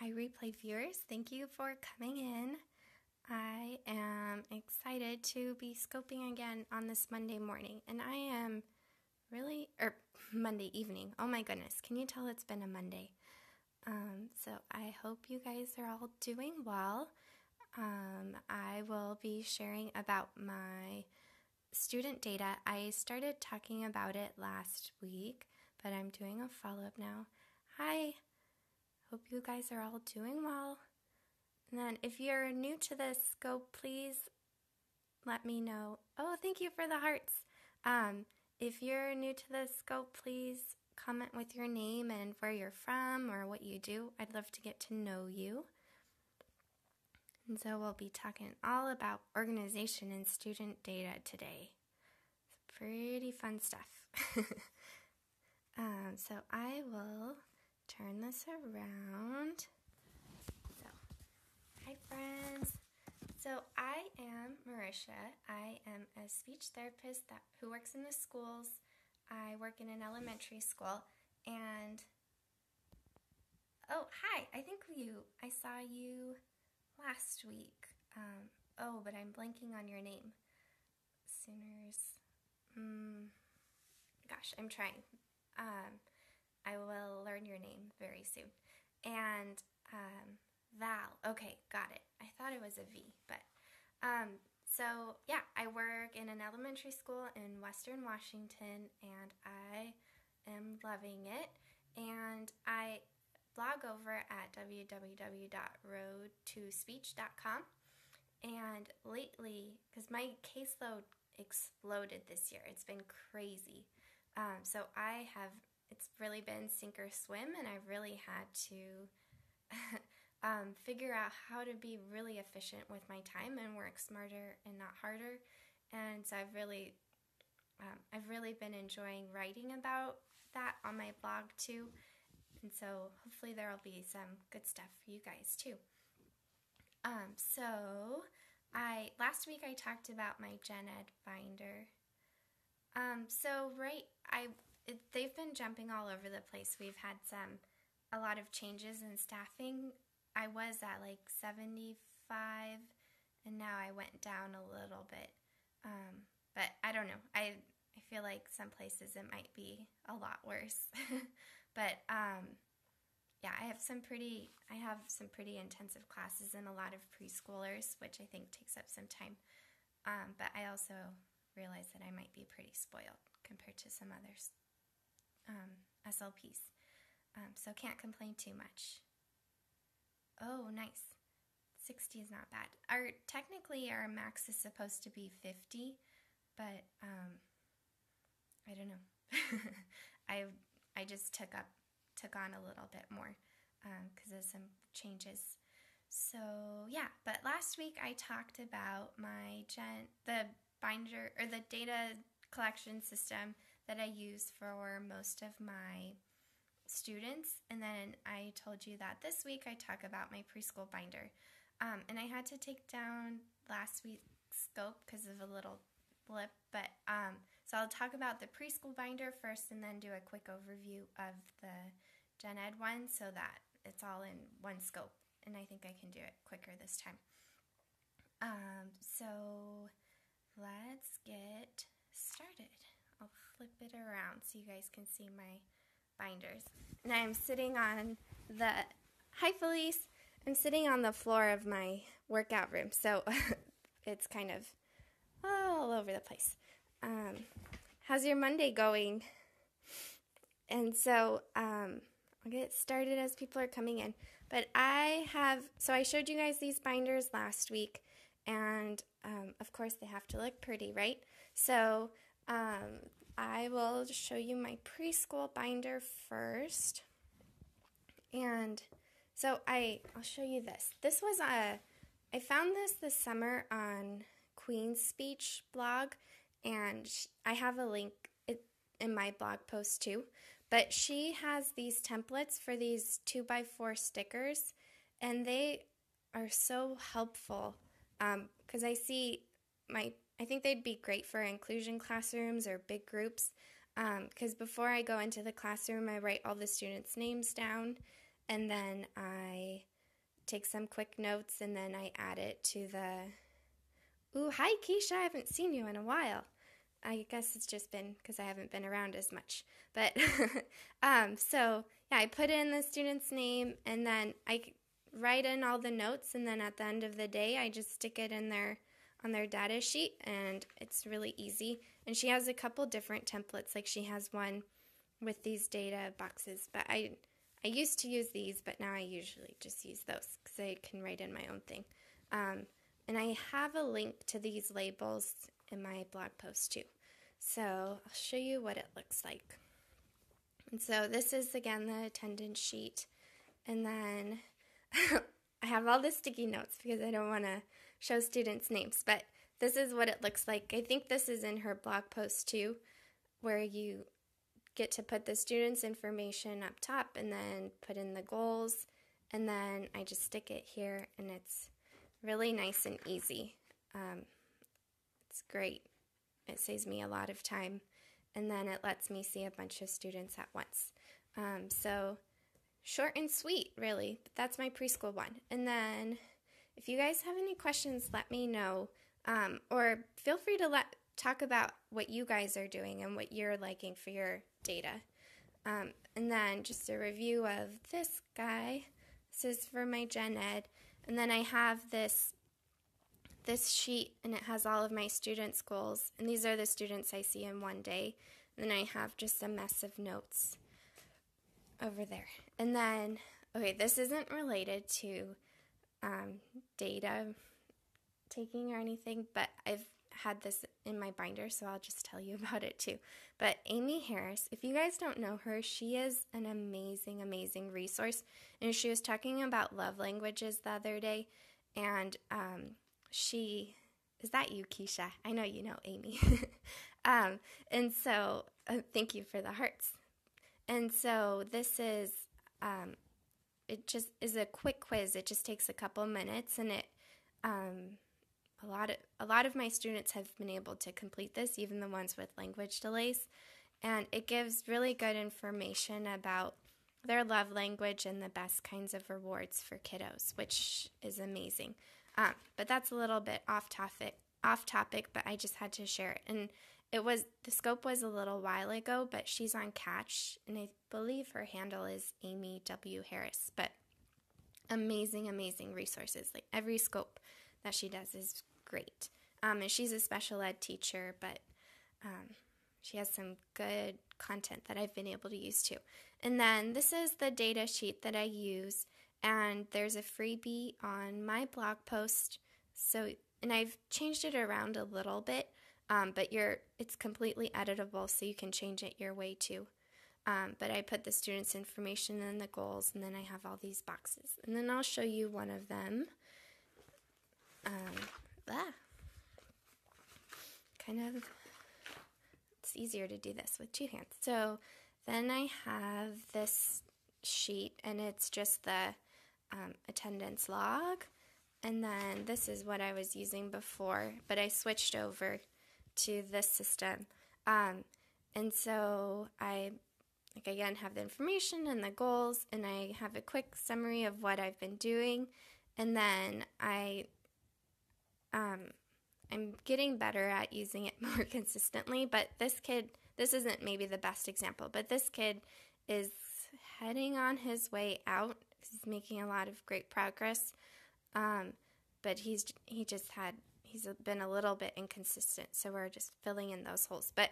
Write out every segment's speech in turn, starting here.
Hi, replay viewers. Thank you for coming in. I am excited to be scoping again on this Monday morning, and I am Monday evening. Oh my goodness, can you tell it's been a Monday? So I hope you guys are all doing well. I will be sharing about my student data. I started talking about it last week, but I'm doing a follow-up now. Hi, hope you guys are all doing well. And then if you're new to this scope, please let me know. Oh, thank you for the hearts. If you're new to the scope, please comment with your name and where you're from or what you do. I'd love to get to know you. And so we'll be talking all about organization and student data today. It's pretty fun stuff. So I will turn this around. So, hi friends. So I am Marisha. I am a speech therapist who works in the schools. I work in an elementary school, and oh, hi, I saw you last week. But I'm blanking on your name. Sooners. Gosh, I'm trying. I will learn your name very soon. And Val. Okay, got it. I thought it was a V, but so yeah, I work in an elementary school in Western Washington, and I am loving it. And I blog over at www.roadtospeech.com. And lately, because my caseload exploded this year, it's been crazy. So it's really been sink or swim, and I've really had to figure out how to be really efficient with my time and work smarter and not harder. And so I've really been enjoying writing about that on my blog too. And so hopefully there will be some good stuff for you guys too. Last week I talked about my Gen Ed binder. They've been jumping all over the place. We've had a lot of changes in staffing. I was at like 75, and now I went down a little bit. But I don't know. I feel like some places it might be a lot worse. But yeah, I have some pretty intensive classes and a lot of preschoolers, which I think takes up some time. But I also realize that I might be pretty spoiled compared to some others SLPs. So can't complain too much. Oh, nice. 60 is not bad. Technically our max is supposed to be 50, but I don't know. I just took on a little bit more because of some changes. So yeah, but last week I talked about the binder or the data collection system that I use for most of my students, and then I told you that this week I talk about my preschool binder. And I had to take down last week's scope because of a little blip, but so I'll talk about the preschool binder first and then do a quick overview of the Gen Ed one so that it's all in one scope, and I think I can do it quicker this time. So let's get started. I'll flip it around so you guys can see my binders. And I'm sitting on hi Felice, I'm sitting on the floor of my workout room, so it's kind of all over the place. How's your Monday going? And so I'll get started as people are coming in. But I showed you guys these binders last week, and of course they have to look pretty, right? So I will show you my preschool binder first. And so I'll show you this. I found this summer on Queen's Speech blog, and I have a link in my blog post too. But she has these templates for these 2x4 stickers, and they are so helpful because I think they'd be great for inclusion classrooms or big groups because before I go into the classroom, I write all the students' names down, and then I take some quick notes, and then I add it to the, ooh, hi Keisha, I haven't seen you in a while. I guess it's just been because I haven't been around as much. But so yeah, I put in the student's name, and then I write in all the notes, and then at the end of the day, I just stick it in on their data sheet, and it's really easy. And she has a couple different templates, like she has one with these data boxes, but I used to use these, but now I usually just use those because I can write in my own thing. And I have a link to these labels in my blog post too. So I'll show you what it looks like. And so this is, again, the attendance sheet. And then I have all the sticky notes because I don't want to show students' names, but this is what it looks like. I think this is in her blog post too, where you get to put the students' information up top and then put in the goals, and then I just stick it here, and it's really nice and easy. It's great. It saves me a lot of time, and then it lets me see a bunch of students at once. So short and sweet, really. But that's my preschool one. And then if you guys have any questions, let me know, or feel free to talk about what you guys are doing and what you're liking for your data. And then just a review of this guy. This is for my gen ed. And then I have this sheet, and it has all of my students' goals. And these are the students I see in one day. And then I have just a mess of notes over there. And then, okay, this isn't related to data taking or anything, but I've had this in my binder, so I'll just tell you about it too. But Amy Harris, if you guys don't know her, she is an amazing, amazing resource. And she was talking about love languages the other day, and is that you, Keisha? I know you know Amy. And so thank you for the hearts. And so this is, it just is a quick quiz. It just takes a couple minutes, and it, a lot of my students have been able to complete this, even the ones with language delays. And it gives really good information about their love language and the best kinds of rewards for kiddos, which is amazing. But that's a little bit off topic, but I just had to share it. And the scope was a little while ago, but she's on Catch, and I believe her handle is Amy W. Harris. But amazing, amazing resources. Like every scope that she does is great. And she's a special ed teacher, but she has some good content that I've been able to use too. And then this is the data sheet that I use, and there's a freebie on my blog post. And I've changed it around a little bit, but it's completely editable, so you can change it your way too. But I put the students' information and the goals, and then I have all these boxes. And then I'll show you one of them. It's easier to do this with two hands. So then I have this sheet, and it's just the attendance log. And then this is what I was using before, but I switched over to this system. And so I, again, have the information and the goals, and I have a quick summary of what I've been doing. And then I'm getting better at using it more consistently, but this isn't maybe the best example, but this kid is heading on his way out. He's making a lot of great progress, but he's been a little bit inconsistent, so we're just filling in those holes. But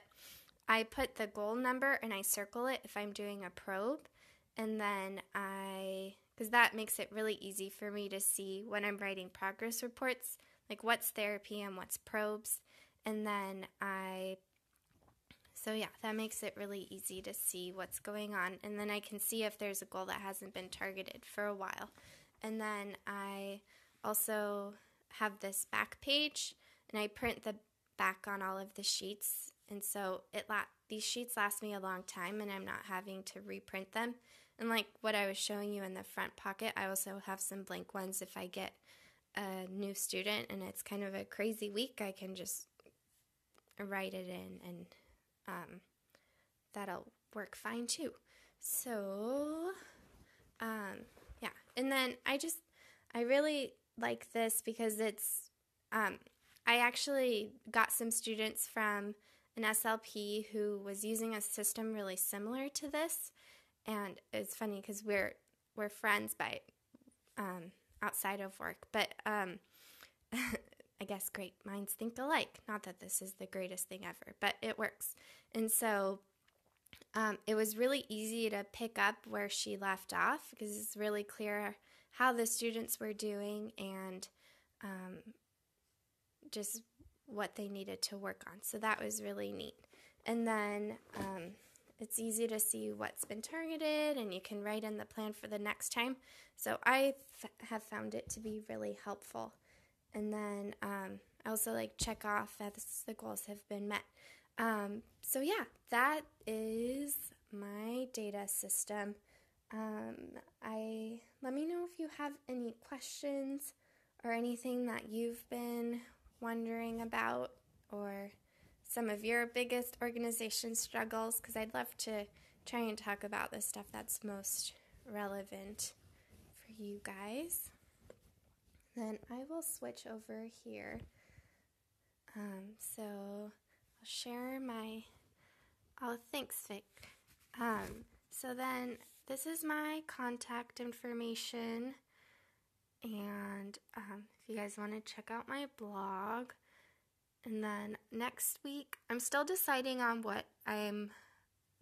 I put the goal number, and I circle it if I'm doing a probe, and then because that makes it really easy for me to see when I'm writing progress reports, like what's therapy and what's probes. And then that makes it really easy to see what's going on. And then I can see if there's a goal that hasn't been targeted for a while. And then I also have this back page, and I print the back on all of the sheets. And so these sheets last me a long time, and I'm not having to reprint them. And like what I was showing you in the front pocket, I also have some blank ones if I get a new student and it's kind of a crazy week. I can just write it in, and that'll work fine too. So, and then I really like this because it's, I actually got some students from an SLP who was using a system really similar to this, and it's funny because we're friends by outside of work, but I guess great minds think alike. Not that this is the greatest thing ever, but it works. And so it was really easy to pick up where she left off because it's really clear how the students were doing and just what they needed to work on. So that was really neat. And then it's easy to see what's been targeted, and you can write in the plan for the next time. So I have found it to be really helpful. And then I also check off that the goals have been met. So yeah, that is my data system. Let me know if you have any questions or anything that you've been wondering about, or some of your biggest organization struggles, because I'd love to try and talk about the stuff that's most relevant for you guys. Then I will switch over here. So I'll share my, oh, thanks, Vic. So then this is my contact information, and if you guys want to check out my blog. And then next week, I'm still deciding on what I'm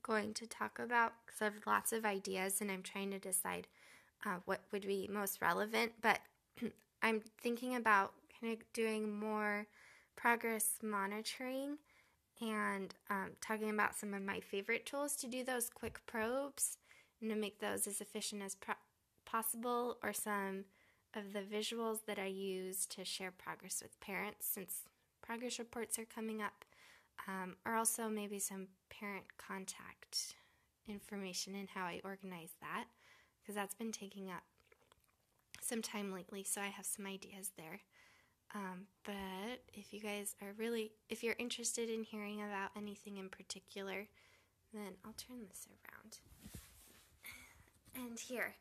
going to talk about because I have lots of ideas and I'm trying to decide what would be most relevant. But I'm thinking about kind of doing more progress monitoring and talking about some of my favorite tools to do those quick probes and to make those as efficient as possible, or some of the visuals that I use to share progress with parents since progress reports are coming up, or also maybe some parent contact information and how I organize that, because that's been taking up some time lately, so I have some ideas there. But if you guys are if you're interested in hearing about anything in particular, then I'll turn this around. And here.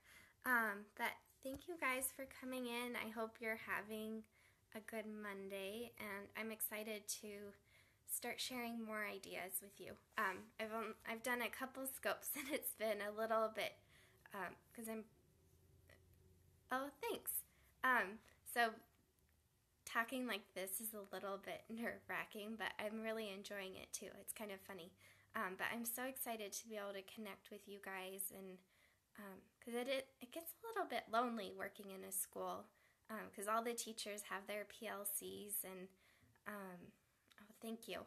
But thank you guys for coming in. I hope you're having a good Monday, and I'm excited to start sharing more ideas with you. I've done a couple scopes, and it's been a little bit because thanks. So talking like this is a little bit nerve-wracking, but I'm really enjoying it too. It's kind of funny, but I'm so excited to be able to connect with you guys, and because it gets a little bit lonely working in a school. Because all the teachers have their PLCs, and thank you.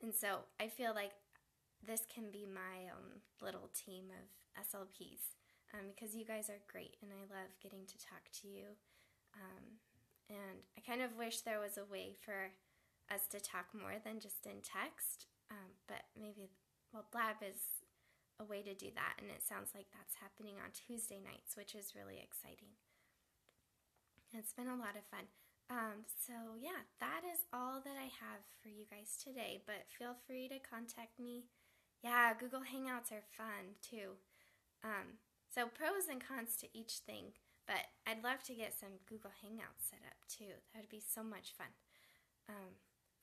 And so I feel like this can be my little team of SLPs, because you guys are great, and I love getting to talk to you. And I kind of wish there was a way for us to talk more than just in text, but maybe, Blab is a way to do that, and it sounds like that's happening on Tuesday nights, which is really exciting. It's been a lot of fun. So yeah, that is all that I have for you guys today, but feel free to contact me. Yeah, Google Hangouts are fun too. So pros and cons to each thing, but I'd love to get some Google Hangouts set up too. That would be so much fun.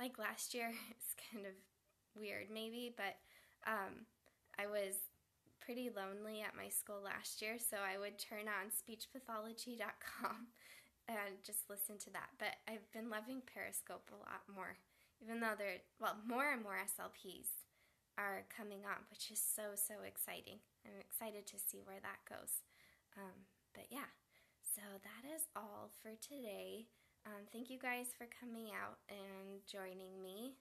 Like last year, it's kind of weird maybe, but I was pretty lonely at my school last year, so I would turn on speechpathology.com and just listen to that. But I've been loving Periscope a lot more, even though more and more SLPs are coming on, which is so exciting. I'm excited to see where that goes. But yeah, so that is all for today. Thank you guys for coming out and joining me.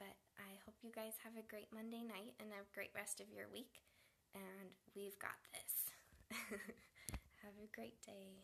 But I hope you guys have a great Monday night and a great rest of your week. And we've got this. Have a great day.